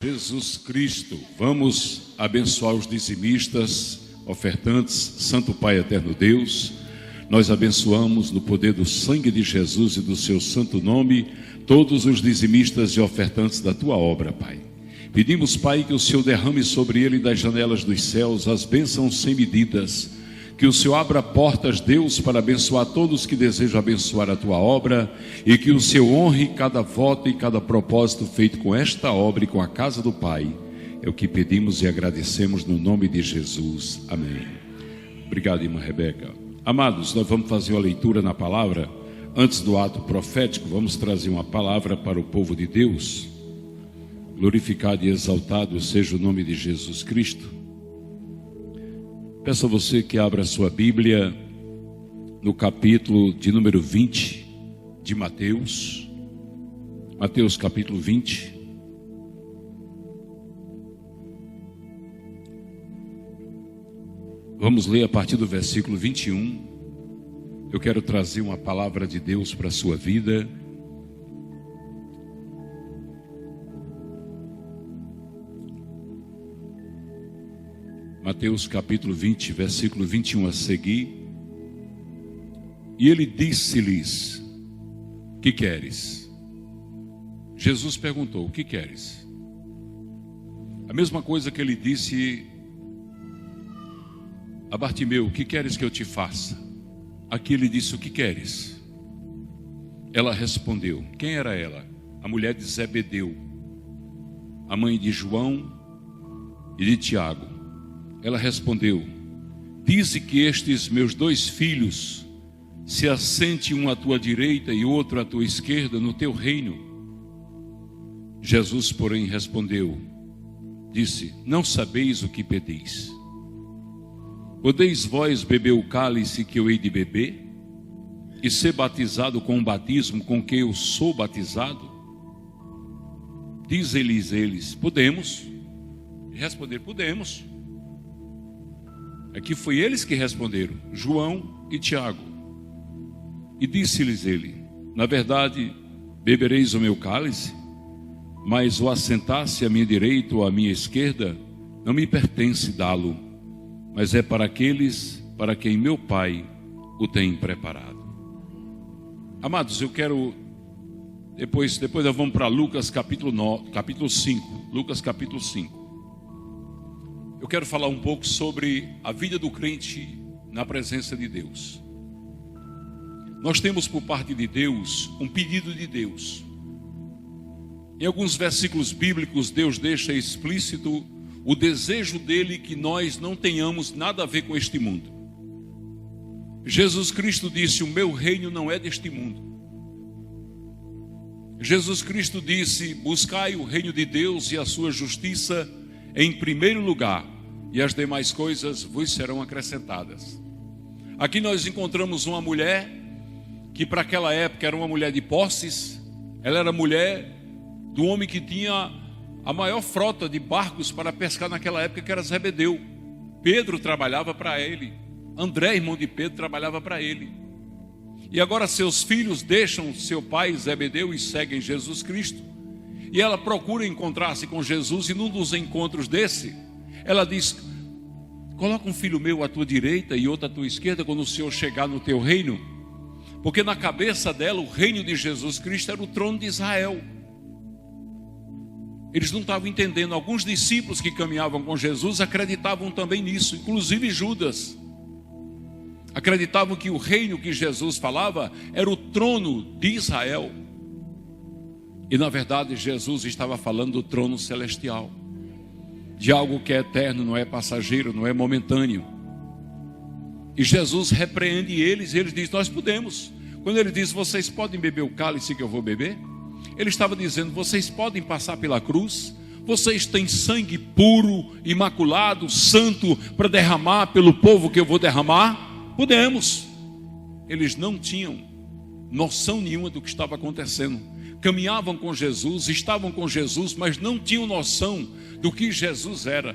Jesus Cristo, vamos abençoar os dizimistas, ofertantes. Santo Pai eterno Deus, nós abençoamos no poder do sangue de Jesus e do seu santo nome todos os dizimistas e ofertantes da tua obra, Pai. Pedimos, Pai, que o Senhor derrame sobre ele das janelas dos céus as bênçãos sem medidas, que o Senhor abra portas, Deus, para abençoar todos que desejam abençoar a tua obra, e que o Senhor honre cada voto e cada propósito feito com esta obra e com a casa do Pai. É o que pedimos e agradecemos no nome de Jesus. Amém. Obrigado, irmã Rebeca. Amados, nós vamos fazer uma leitura na palavra. Antes do ato profético, vamos trazer uma palavra para o povo de Deus. Glorificado e exaltado seja o nome de Jesus Cristo. Peço a você que abra a sua Bíblia no capítulo de número 20 de Mateus. Mateus capítulo 20. Vamos ler a partir do versículo 21. Eu quero trazer uma palavra de Deus para a sua vida. Mateus capítulo 20, versículo 21 a seguir. E ele disse-lhes: que queres? Jesus perguntou: o que queres? A mesma coisa que ele disse a Bartimeu: o que queres que eu te faça? Aqui ele disse: o que queres? Ela respondeu. Quem era ela? A mulher de Zebedeu, a mãe de João e de Tiago. Ela respondeu: dize que estes meus dois filhos se assente um à tua direita e outro à tua esquerda no teu reino. Jesus, porém, respondeu, disse: não sabeis o que pedis. Podeis vós beber o cálice que eu hei de beber e ser batizado com o batismo com que eu sou batizado? Diz-lhes eles: podemos. E responderam: podemos. Aqui foi eles que responderam, João e Tiago. E disse-lhes ele: na verdade, bebereis o meu cálice, mas o assentar-se à minha direita ou à minha esquerda não me pertence dá-lo, mas é para aqueles para quem meu Pai o tem preparado. Amados, eu quero depois nós vamos para Lucas capítulo 5. Lucas capítulo 5. Eu quero falar um pouco sobre a vida do crente na presença de Deus. Nós temos por parte de Deus um pedido de Deus. Em alguns versículos bíblicos, Deus deixa explícito o desejo dele que nós não tenhamos nada a ver com este mundo. Jesus Cristo disse: o meu reino não é deste mundo. Jesus Cristo disse: buscai o reino de Deus e a sua justiça em primeiro lugar, e as demais coisas vos serão acrescentadas. Aqui nós encontramos uma mulher que para aquela época era uma mulher de posses. Ela era mulher do homem que tinha a maior frota de barcos para pescar naquela época, que era Zebedeu. Pedro trabalhava para ele, André, irmão de Pedro, trabalhava para ele. E agora seus filhos deixam seu pai Zebedeu e seguem Jesus Cristo. E ela procura encontrar-se com Jesus, e num dos encontros desse, ela diz: coloca um filho meu à tua direita e outro à tua esquerda quando o Senhor chegar no teu reino. Porque na cabeça dela o reino de Jesus Cristo era o trono de Israel. Eles não estavam entendendo. Alguns discípulos que caminhavam com Jesus acreditavam também nisso, inclusive Judas. Acreditavam que o reino que Jesus falava era o trono de Israel. E na verdade Jesus estava falando do trono celestial, de algo que é eterno, não é passageiro, não é momentâneo. E Jesus repreende eles, e eles dizem: nós podemos. Quando ele diz: vocês podem beber o cálice que eu vou beber, ele estava dizendo: vocês podem passar pela cruz, vocês têm sangue puro, imaculado, santo para derramar pelo povo que eu vou derramar? Podemos. Eles não tinham noção nenhuma do que estava acontecendo. Caminhavam com Jesus, estavam com Jesus, mas não tinham noção do que Jesus era.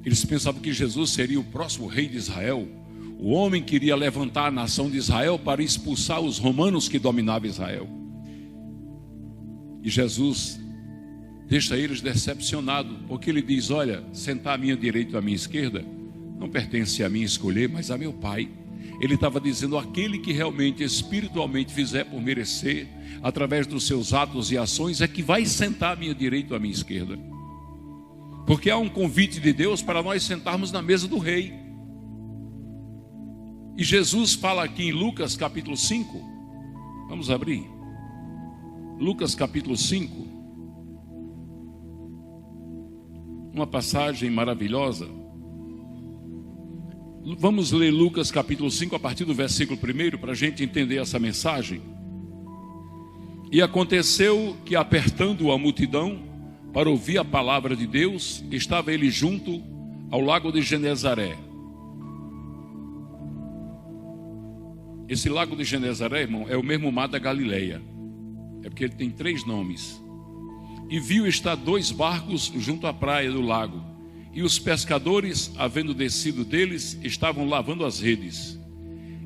Eles pensavam que Jesus seria o próximo rei de Israel, o homem que iria levantar a nação de Israel para expulsar os romanos que dominavam Israel. E Jesus deixa eles decepcionados, porque ele diz: olha, sentar à minha direita ou à minha esquerda não pertence a mim escolher, mas a meu Pai. Ele estava dizendo: aquele que realmente espiritualmente fizer por merecer, através dos seus atos e ações, é que vai sentar à minha direita ou à minha esquerda. Porque há um convite de Deus para nós sentarmos na mesa do rei. E Jesus fala aqui em Lucas capítulo 5. Vamos abrir Lucas capítulo 5, uma passagem maravilhosa. Vamos ler Lucas capítulo 5 a partir do versículo 1 para a gente entender essa mensagem. E aconteceu que, apertando a multidão para ouvir a palavra de Deus, estava ele junto ao lago de Genezaré. Esse lago de Genezaré, irmão, é o mesmo mar da Galileia. É porque ele tem 3 nomes. E viu estar 2 barcos junto à praia do lago. E os pescadores, havendo descido deles, estavam lavando as redes.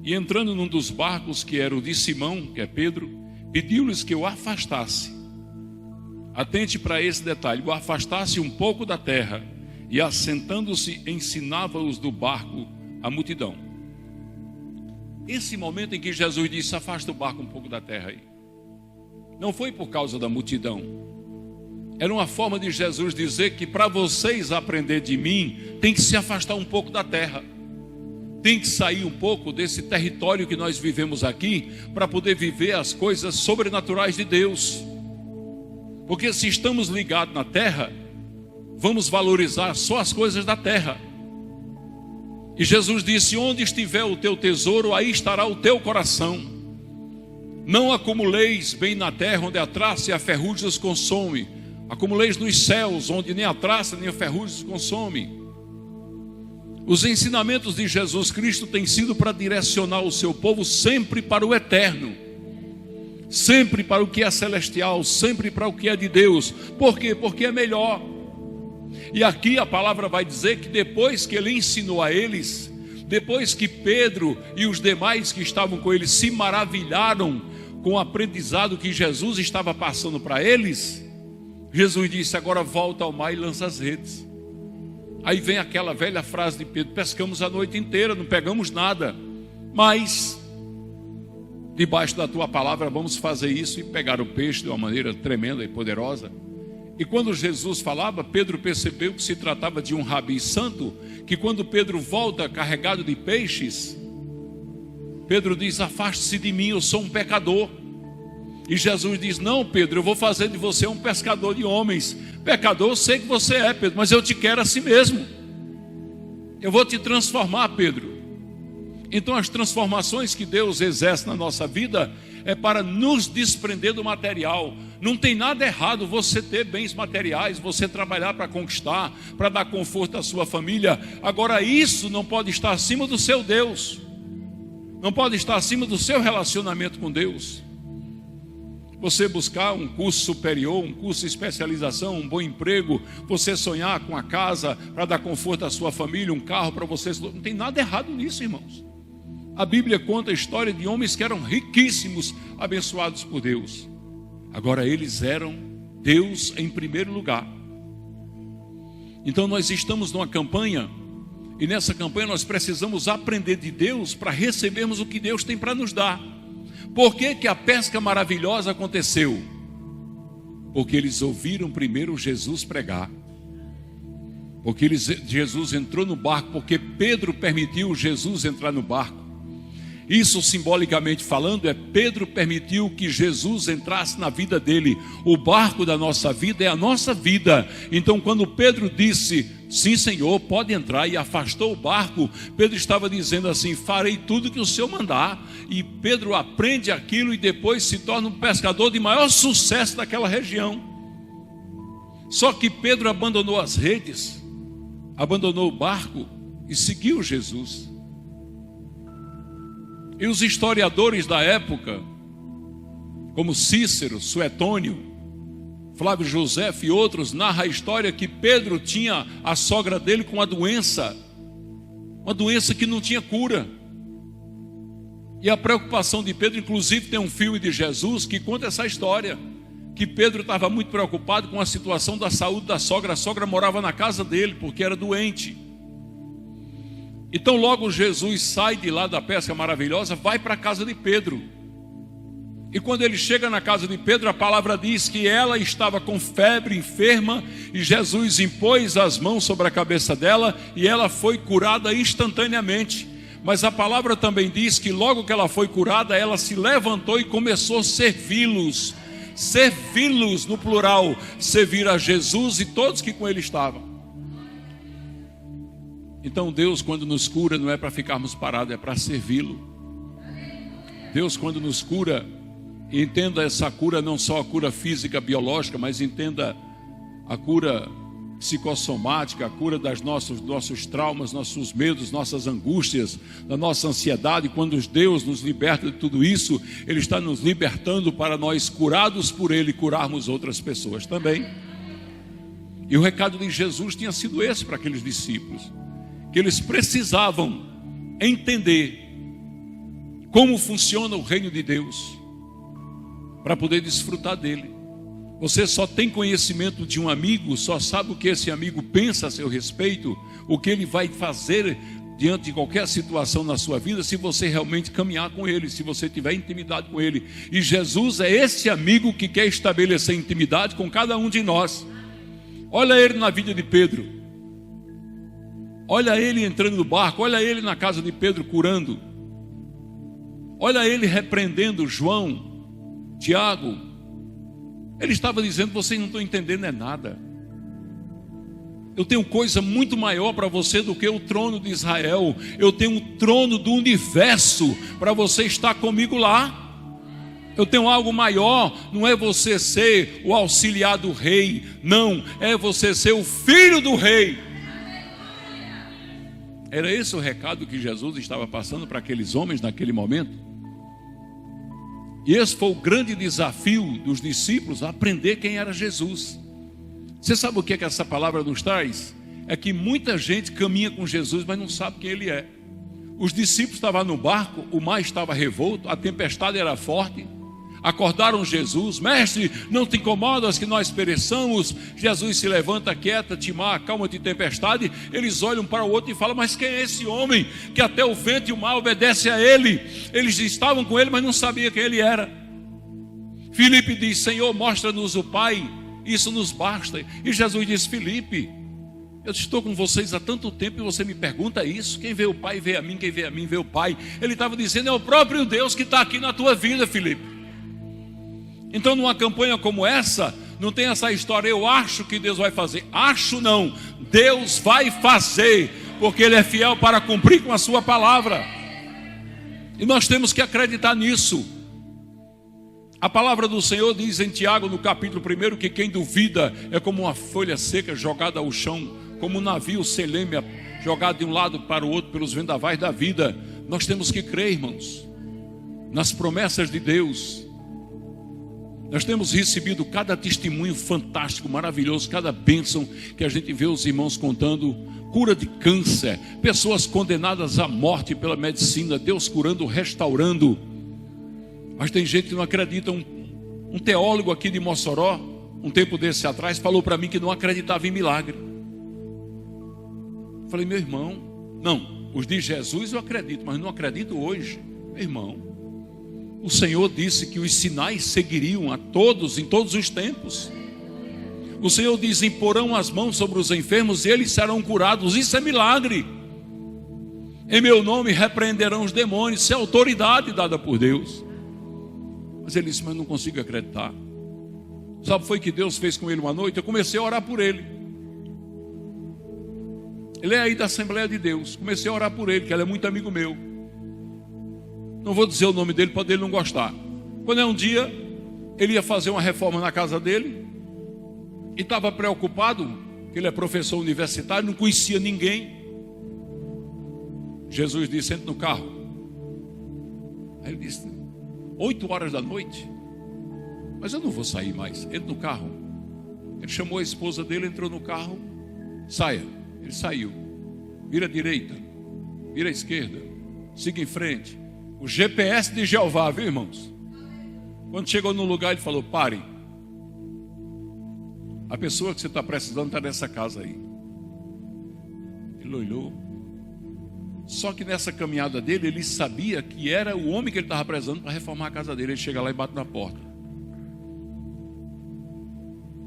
E entrando num dos barcos, que era o de Simão, que é Pedro, pediu-lhes que o afastasse. Atente para esse detalhe: o afastasse um pouco da terra, e assentando-se ensinava-os do barco a multidão. Esse momento em que Jesus disse: afasta o barco um pouco da terra aí, não foi por causa da multidão. Era uma forma de Jesus dizer que para vocês aprender de mim, tem que se afastar um pouco da terra. Tem que sair um pouco desse território que nós vivemos aqui, para poder viver as coisas sobrenaturais de Deus. Porque se estamos ligados na terra, vamos valorizar só as coisas da terra. E Jesus disse: onde estiver o teu tesouro, aí estará o teu coração. Não acumuleis bem na terra, onde a traça e a ferrugem os consome. Acumuleis nos céus, onde nem a traça nem a ferrugem os consome. Os ensinamentos de Jesus Cristo têm sido para direcionar o seu povo sempre para o eterno, sempre para o que é celestial, sempre para o que é de Deus. Por quê? Porque é melhor. E aqui a palavra vai dizer que depois que ele ensinou a eles, depois que Pedro e os demais que estavam com ele se maravilharam com o aprendizado que Jesus estava passando para eles, Jesus disse: agora volta ao mar e lança as redes. Aí vem aquela velha frase de Pedro: pescamos a noite inteira, não pegamos nada, mas debaixo da tua palavra vamos fazer isso. E pegaram o peixe de uma maneira tremenda e poderosa. E quando Jesus falava, Pedro percebeu que se tratava de um rabi santo, que quando Pedro volta carregado de peixes, Pedro diz: afaste-se de mim, eu sou um pecador. E Jesus diz: não, Pedro, eu vou fazer de você um pescador de homens. Pecador eu sei que você é, Pedro, mas eu te quero assim mesmo. Eu vou te transformar, Pedro. Então as transformações que Deus exerce na nossa vida é para nos desprender do material. Não tem nada errado você ter bens materiais, você trabalhar para conquistar, para dar conforto à sua família. Agora isso não pode estar acima do seu Deus, não pode estar acima do seu relacionamento com Deus. Você buscar um curso superior, um curso de especialização, um bom emprego, você sonhar com a casa para dar conforto à sua família, um carro para você, não tem nada errado nisso, irmãos. A Bíblia conta a história de homens que eram riquíssimos, abençoados por Deus. Agora eles eram Deus em primeiro lugar. Então nós estamos numa campanha, e nessa campanha nós precisamos aprender de Deus para recebermos o que Deus tem para nos dar. Por que que a pesca maravilhosa aconteceu? Porque eles ouviram primeiro Jesus pregar. Porque Jesus entrou no barco, porque Pedro permitiu Jesus entrar no barco. Isso, simbolicamente falando, Pedro permitiu que Jesus entrasse na vida dele. O barco da nossa vida é a nossa vida. Então quando Pedro disse: sim, Senhor, pode entrar, e afastou o barco, Pedro estava dizendo assim: farei tudo que o Senhor mandar. E Pedro aprende aquilo e depois se torna um pescador de maior sucesso daquela região. Só que Pedro abandonou as redes, abandonou o barco e seguiu Jesus. E os historiadores da época, como Cícero, Suetônio, Flávio Josefo e outros, narram a história que Pedro tinha a sogra dele com uma doença que não tinha cura. E a preocupação de Pedro, inclusive tem um filme de Jesus que conta essa história, que Pedro estava muito preocupado com a situação da saúde da sogra. A sogra morava na casa dele porque era doente. Então logo Jesus sai de lá da pesca maravilhosa, vai para a casa de Pedro. E quando ele chega na casa de Pedro, a palavra diz que ela estava com febre, enferma, e Jesus impôs as mãos sobre a cabeça dela e ela foi curada instantaneamente. Mas a palavra também diz que logo que ela foi curada, ela se levantou e começou a servi-los no plural, servir a Jesus e todos que com ele estavam. Então Deus, quando nos cura, não é para ficarmos parados, é para servi-lo. Deus, quando nos cura, entenda essa cura, não só a cura física, biológica, mas entenda a cura psicossomática, a cura dos nossos traumas, nossos medos, nossas angústias, da nossa ansiedade. Quando Deus nos liberta de tudo isso, Ele está nos libertando para nós, curados por Ele, curarmos outras pessoas também. E o recado de Jesus tinha sido esse para aqueles discípulos, que eles precisavam entender como funciona o reino de Deus, para poder desfrutar dele. Você só tem conhecimento de um amigo, só sabe o que esse amigo pensa a seu respeito, o que ele vai fazer diante de qualquer situação na sua vida, se você realmente caminhar com ele, se você tiver intimidade com ele. E Jesus é esse amigo que quer estabelecer intimidade com cada um de nós. Olha ele na vida de Pedro, olha ele entrando no barco, olha ele na casa de Pedro curando, olha ele repreendendo João, Tiago. Ele estava dizendo: vocês não estão entendendo é nada. Eu tenho coisa muito maior para você do que o trono de Israel. Eu tenho um trono do universo para você estar comigo lá. Eu tenho algo maior. Não é você ser o auxiliar do rei, não, é você ser o filho do rei. Era esse o recado que Jesus estava passando para aqueles homens naquele momento. E esse foi o grande desafio dos discípulos, aprender quem era Jesus. Você sabe o que é que essa palavra nos traz? É que muita gente caminha com Jesus, mas não sabe quem ele é. Os discípulos estavam no barco, o mar estava revolto, a tempestade era forte. Acordaram Jesus: mestre, não te incomodas que nós pereçamos? Jesus se levanta, quieta-te mar, calma-te tempestade. Eles olham para o outro e falam: mas quem é esse homem que até o vento e o mar obedecem a ele? Eles estavam com ele, mas não sabiam quem ele era. Filipe diz: Senhor, mostra-nos o Pai, isso nos basta. E Jesus diz: Filipe, eu estou com vocês há tanto tempo e você me pergunta isso? Quem vê o Pai vê a mim, quem vê a mim vê o Pai. Ele estava dizendo: é o próprio Deus que está aqui na tua vida, Filipe. Então numa campanha como essa, não tem essa história: eu acho que Deus vai fazer. Acho não, Deus vai fazer, porque Ele é fiel para cumprir com a sua palavra. E nós temos que acreditar nisso. A palavra do Senhor diz em Tiago, no capítulo 1, que quem duvida é como uma folha seca jogada ao chão, como um navio selêmia jogado de um lado para o outro pelos vendavais da vida. Nós temos que crer, irmãos, nas promessas de Deus. Nós temos recebido cada testemunho fantástico, maravilhoso, cada bênção que a gente vê os irmãos contando. Cura de câncer, pessoas condenadas à morte pela medicina, Deus curando, restaurando. Mas tem gente que não acredita. Um teólogo aqui de Mossoró, um tempo desse atrás, falou para mim que não acreditava em milagre. Falei: meu irmão, não, os de Jesus eu acredito, mas não acredito hoje. Meu irmão, o Senhor disse que os sinais seguiriam a todos, em todos os tempos. O Senhor diz: imporão as mãos sobre os enfermos e eles serão curados. Isso é milagre. Em meu nome repreenderão os demônios. Isso é autoridade dada por Deus. Mas ele disse: mas não consigo acreditar. Sabe o que foi que Deus fez com ele uma noite? Eu comecei a orar por ele. Ele é aí da Assembleia de Deus. Comecei a orar por ele, que ele é muito amigo meu. Não vou dizer o nome dele, pode ele não gostar. Quando um dia ele ia fazer uma reforma na casa dele e estava preocupado, que ele é professor universitário, não conhecia ninguém. Jesus disse: entra no carro. Aí ele disse: 8 horas da noite, mas eu não vou sair mais, entra no carro. Ele chamou a esposa dele, entrou no carro. Saia. Ele saiu. Vira à direita, vira à esquerda, siga em frente. O GPS de Jeová, viu, irmãos? Quando chegou no lugar, ele falou: parem. A pessoa que você está precisando está nessa casa aí. Ele olhou. Só que nessa caminhada dele, ele sabia que era o homem que ele estava precisando para reformar a casa dele. Ele chega lá e bate na porta.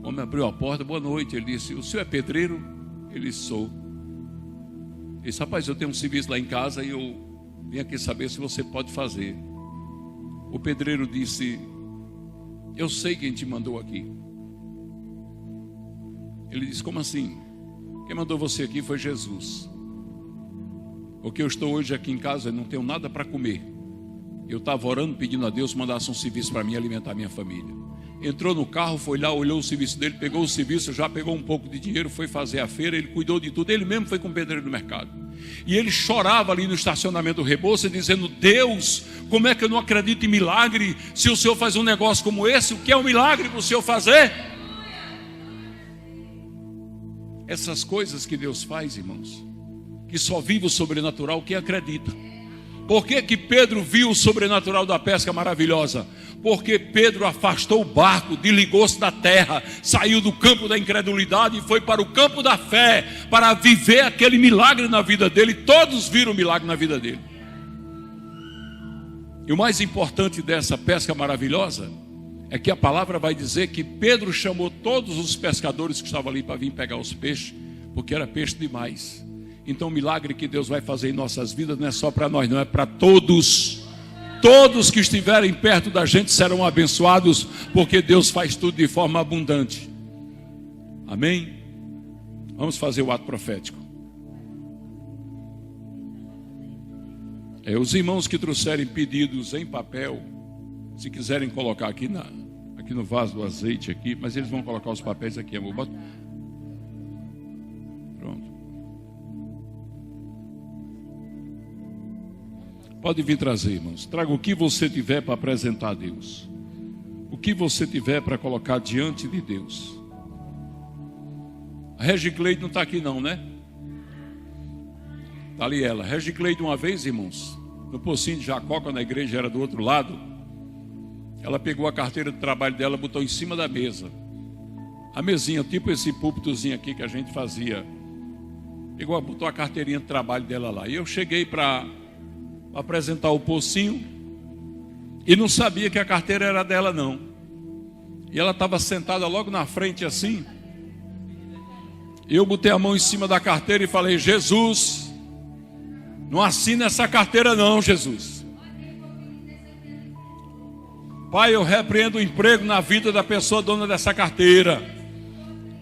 O homem abriu a porta. Boa noite. Ele disse: o senhor é pedreiro? Ele disse: sou. Ele disse: rapaz, eu tenho um serviço lá em casa e eu vim aqui saber se você pode fazer. O pedreiro disse: eu sei quem te mandou aqui. Ele disse: como assim? Quem mandou você aqui foi Jesus. Porque eu estou hoje aqui em casa e não tenho nada para comer. Eu estava orando, pedindo a Deus que mandasse um serviço para mim alimentar minha família. Entrou no carro, foi lá, olhou o serviço dele, pegou o serviço, já pegou um pouco de dinheiro, foi fazer a feira, ele cuidou de tudo. Ele mesmo foi com o pedreiro do mercado. E ele chorava ali no estacionamento do Rebouça, dizendo: Deus, como é que eu não acredito em milagre se o Senhor faz um negócio como esse? O que é um milagre para o Senhor fazer? Essas coisas que Deus faz, irmãos, que só vive o sobrenatural quem acredita. Por que que Pedro viu o sobrenatural da pesca maravilhosa? Porque Pedro afastou o barco, desligou-se da terra, saiu do campo da incredulidade e foi para o campo da fé, para viver aquele milagre na vida dele. Todos viram o milagre na vida dele. E o mais importante dessa pesca maravilhosa é que a palavra vai dizer que Pedro chamou todos os pescadores que estavam ali para vir pegar os peixes, porque era peixe demais. Então o milagre que Deus vai fazer em nossas vidas não é só para nós, não, é para todos. Todos que estiverem perto da gente serão abençoados, porque Deus faz tudo de forma abundante. Amém? Vamos fazer o ato profético. Os irmãos que trouxerem pedidos em papel, se quiserem colocar aqui no vaso do azeite aqui, mas eles vão colocar os papéis aqui, amor. Pronto. Pode vir trazer, irmãos. Traga o que você tiver para apresentar a Deus. O que você tiver para colocar diante de Deus. A Regicleide não está aqui não, né? Está ali ela. Regicleide, uma vez, irmãos, no Pocinho de Jacó, quando a igreja era do outro lado, ela pegou a carteira de trabalho dela, botou em cima da mesa. A mesinha, tipo esse púlpitozinho aqui que a gente fazia. Botou a carteirinha de trabalho dela lá. E eu cheguei para apresentar o Pocinho e não sabia que a carteira era dela não. E ela estava sentada logo na frente assim. E eu botei a mão em cima da carteira e falei: Jesus, não assina essa carteira não, Jesus. Pai, eu repreendo o emprego na vida da pessoa dona dessa carteira.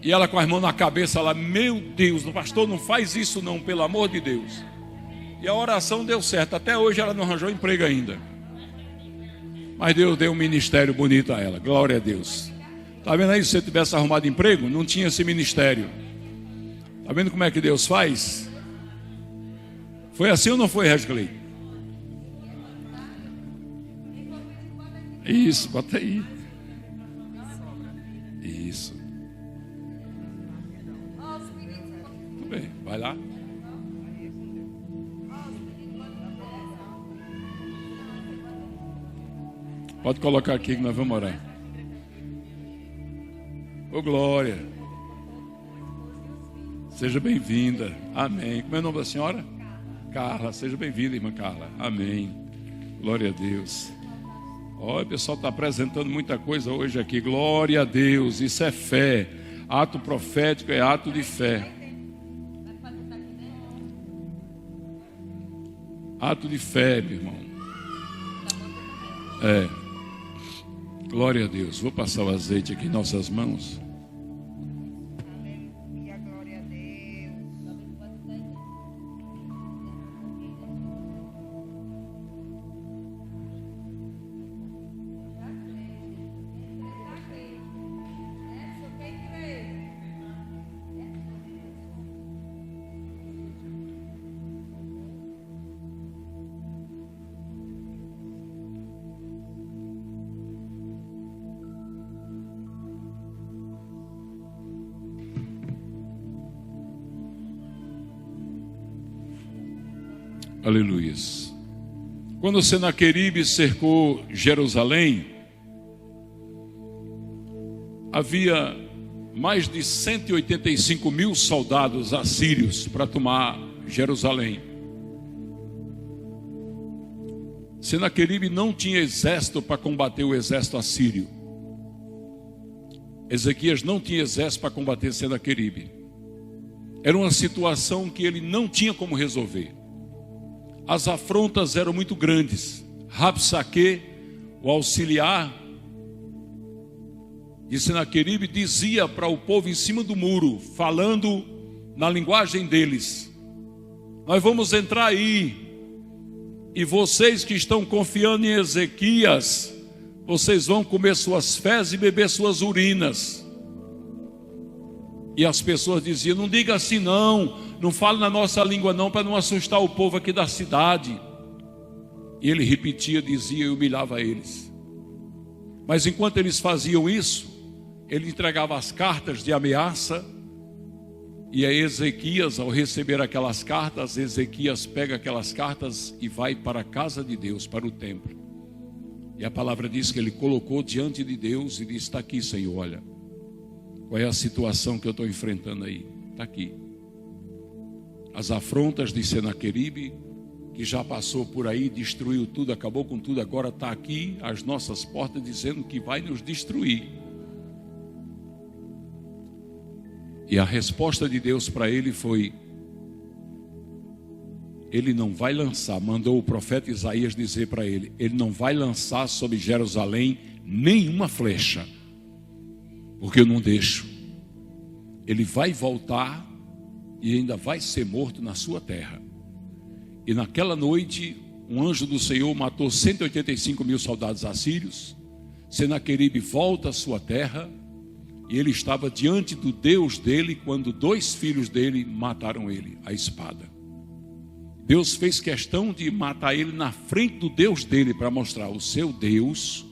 E ela com as mãos na cabeça lá: meu Deus, pastor, não faz isso não, pelo amor de Deus. E a oração deu certo. Até hoje ela não arranjou emprego ainda. Mas Deus deu um ministério bonito a ela. Glória a Deus. Está vendo aí? Se você tivesse arrumado emprego, não tinha esse ministério. Está vendo como é que Deus faz? Foi assim ou não foi, Regicleide? Isso, bota aí. Isso. Tudo bem, vai lá. Pode colocar aqui que nós vamos orar. Ô glória. Seja bem-vinda. Amém. Como é o nome da senhora? Carla. Seja bem-vinda, irmã Carla. Amém. Glória a Deus. Olha, o pessoal está apresentando muita coisa hoje aqui. Glória a Deus. Isso é fé. Ato profético é ato de fé. Ato de fé, meu irmão. Glória a Deus. Vou passar o azeite aqui em nossas mãos. Aleluia, glória a Deus. Aleluias. Quando Senaqueribe cercou Jerusalém, havia mais de 185 mil soldados assírios para tomar Jerusalém. Senaqueribe não tinha exército para combater o exército assírio. Ezequias não tinha exército para combater Senaqueribe. Era uma situação que ele não tinha como resolver. As afrontas eram muito grandes. Rabsaque, o auxiliar de Senaqueribe, dizia para o povo em cima do muro, falando na linguagem deles: nós vamos entrar aí, e vocês que estão confiando em Ezequias, vocês vão comer suas fezes e beber suas urinas. E as pessoas diziam: não diga assim não fale na nossa língua não, para não assustar o povo aqui da cidade. E ele repetia, dizia e humilhava eles. Mas enquanto eles faziam isso, ele entregava as cartas de ameaça. E a Ezequias, ao receber aquelas cartas, Ezequias pega aquelas cartas e vai para a casa de Deus, para o templo. E a palavra diz que ele colocou diante de Deus e disse: está aqui, Senhor, olha, qual é a situação que eu estou enfrentando aí? Está aqui. As afrontas de Senaqueribe, que já passou por aí, destruiu tudo, acabou com tudo, agora está aqui às nossas portas dizendo que vai nos destruir. E a resposta de Deus para ele foi: ele não vai lançar, mandou o profeta Isaías dizer para ele: ele não vai lançar sobre Jerusalém nenhuma flecha, porque eu não deixo. Ele vai voltar e ainda vai ser morto na sua terra. E naquela noite, um anjo do Senhor matou 185 mil soldados assírios. Senaqueribe volta à sua terra, e ele estava diante do Deus dele, quando 2 filhos dele mataram ele, a espada. Deus fez questão de matar ele na frente do Deus dele, para mostrar: o seu Deus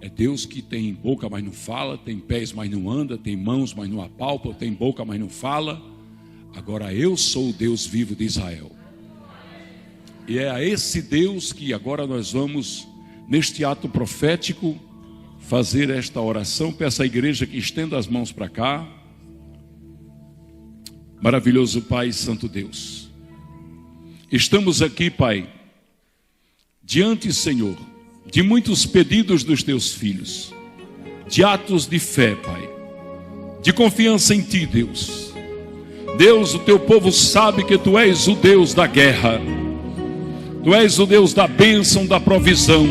é Deus que tem boca, mas não fala, tem pés, mas não anda, tem mãos, mas não apalpa, tem boca, mas não fala. Agora eu sou o Deus vivo de Israel. E é a esse Deus que agora nós vamos, neste ato profético, fazer esta oração. Peço à igreja que estenda as mãos para cá. Maravilhoso Pai, Santo Deus, estamos aqui, Pai, diante, Senhor, de muitos pedidos dos teus filhos, de atos de fé, Pai, de confiança em Ti, Deus. Deus, o Teu povo sabe que Tu és o Deus da guerra, Tu és o Deus da bênção, da provisão,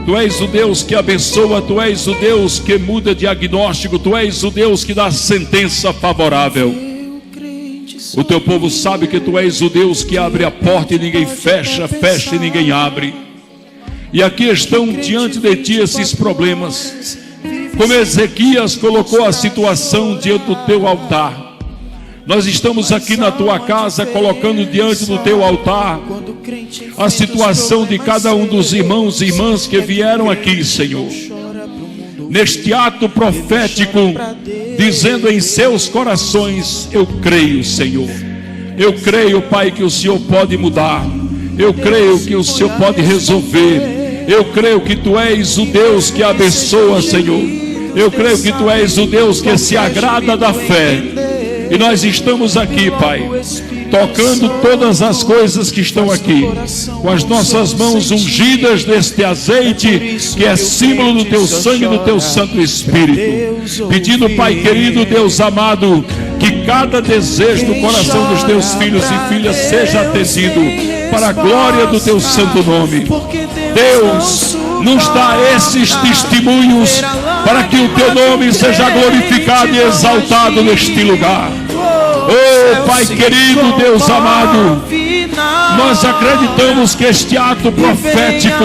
Tu és o Deus que abençoa, Tu és o Deus que muda diagnóstico, Tu és o Deus que dá sentença favorável. O Teu povo sabe que Tu és o Deus que abre a porta e ninguém fecha, fecha e ninguém abre. E aqui estão diante de Ti esses problemas. Como Ezequias colocou a situação diante do Teu altar, nós estamos aqui na Tua casa colocando diante do Teu altar a situação de cada um dos irmãos e irmãs que vieram aqui, Senhor, neste ato profético, dizendo em seus corações: eu creio, Senhor, eu creio, Pai, que o Senhor pode mudar, eu creio que o Senhor pode resolver, eu creio que Tu és o Deus que abençoa, Senhor, eu creio que Tu és o Deus que se agrada da fé. E nós estamos aqui, Pai, tocando todas as coisas que estão aqui, com as nossas mãos ungidas deste azeite, que é símbolo do Teu sangue e do Teu Santo Espírito, pedindo, Pai querido, Deus amado, que cada desejo do coração dos Teus filhos e filhas seja atendido, para a glória do Teu santo nome. Deus, nos dá esses testemunhos, para que o Teu nome seja glorificado e exaltado neste lugar. Oh Pai querido, Deus amado, nós acreditamos que este ato profético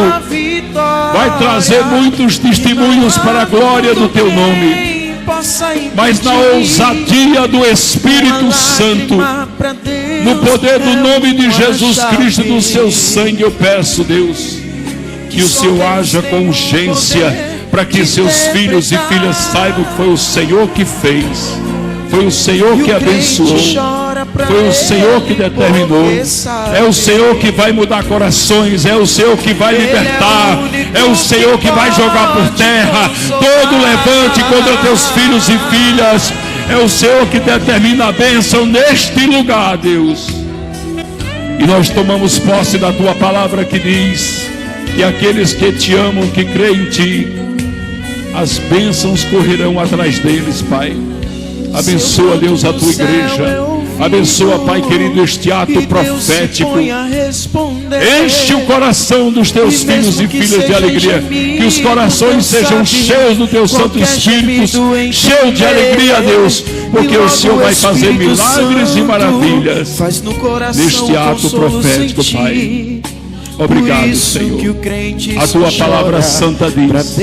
vai trazer muitos testemunhos para a glória do Teu nome, mas na ousadia do Espírito Santo, no poder do nome de Jesus Cristo e do Seu sangue, eu peço, Deus, que o Senhor haja com urgência, para que Seus filhos e filhas saibam que foi o Senhor que fez. Foi o Senhor que abençoou. Foi o Senhor que determinou. É o Senhor que vai mudar corações. É o Senhor que vai libertar. É o Senhor que vai jogar por terra todo levante contra teus filhos e filhas. É o Senhor que determina a bênção neste lugar, Deus. E nós tomamos posse da tua palavra que diz que aqueles que te amam, que creem em ti, as bênçãos correrão atrás deles, Pai. Abençoa, Deus, a tua igreja. Abençoa, Pai querido, este ato profético. Enche o coração dos teus filhos e filhas de alegria. Que os corações sejam cheios do teu Santo Espírito, cheios de alegria, Deus, porque o Senhor vai fazer milagres e maravilhas neste ato profético, Pai. Obrigado, Senhor. A tua palavra santa diz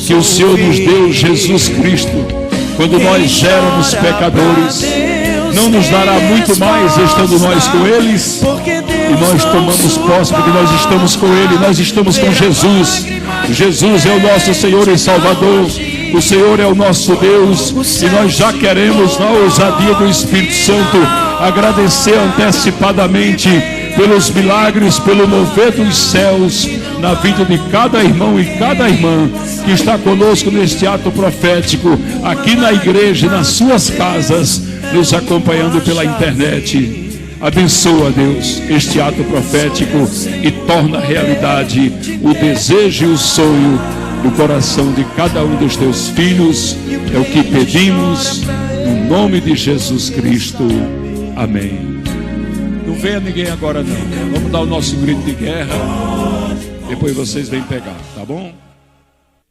que o Senhor nos deu Jesus Cristo quando nós éramos pecadores. Não nos dará muito mais estando nós com eles. E nós tomamos posse porque nós estamos com Ele. Nós estamos com Jesus. Jesus é o nosso Senhor e Salvador. O Senhor é o nosso Deus. E nós já queremos, na ousadia do Espírito Santo, agradecer antecipadamente pelos milagres, pelo mover dos céus na vida de cada irmão e cada irmã que está conosco neste ato profético, aqui na igreja e nas suas casas, nos acompanhando pela internet. Abençoa, Deus, este ato profético e torna realidade o desejo e o sonho do coração de cada um dos teus filhos. É o que pedimos no nome de Jesus Cristo. Amém. Não venha ninguém agora não. Vamos dar o nosso grito de guerra. Depois vocês vêm pegar, tá bom?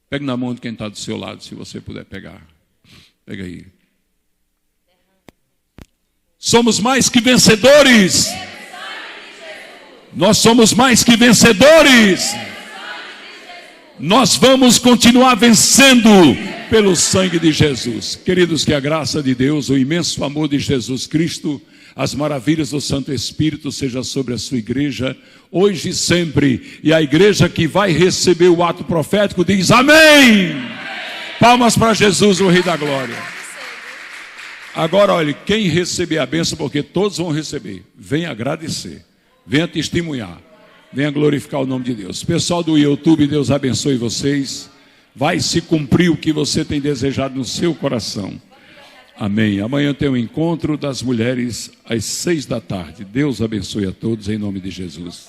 Pegue na mão de quem está do seu lado, se você puder pegar. Pega aí. Somos mais que vencedores. Nós somos mais que vencedores. Nós vamos continuar vencendo pelo sangue de Jesus. Queridos, que a graça de Deus, o imenso amor de Jesus Cristo, as maravilhas do Santo Espírito seja sobre a sua igreja, hoje e sempre. E a igreja que vai receber o ato profético diz amém. Palmas para Jesus, o Rei da Glória. Agora, olhe, quem receber a bênção, porque todos vão receber, venha agradecer, venha testemunhar, venha glorificar o nome de Deus. Pessoal do YouTube, Deus abençoe vocês. Vai se cumprir o que você tem desejado no seu coração. Amém. Amanhã tem um encontro das mulheres às 6 da tarde. Deus abençoe a todos em nome de Jesus.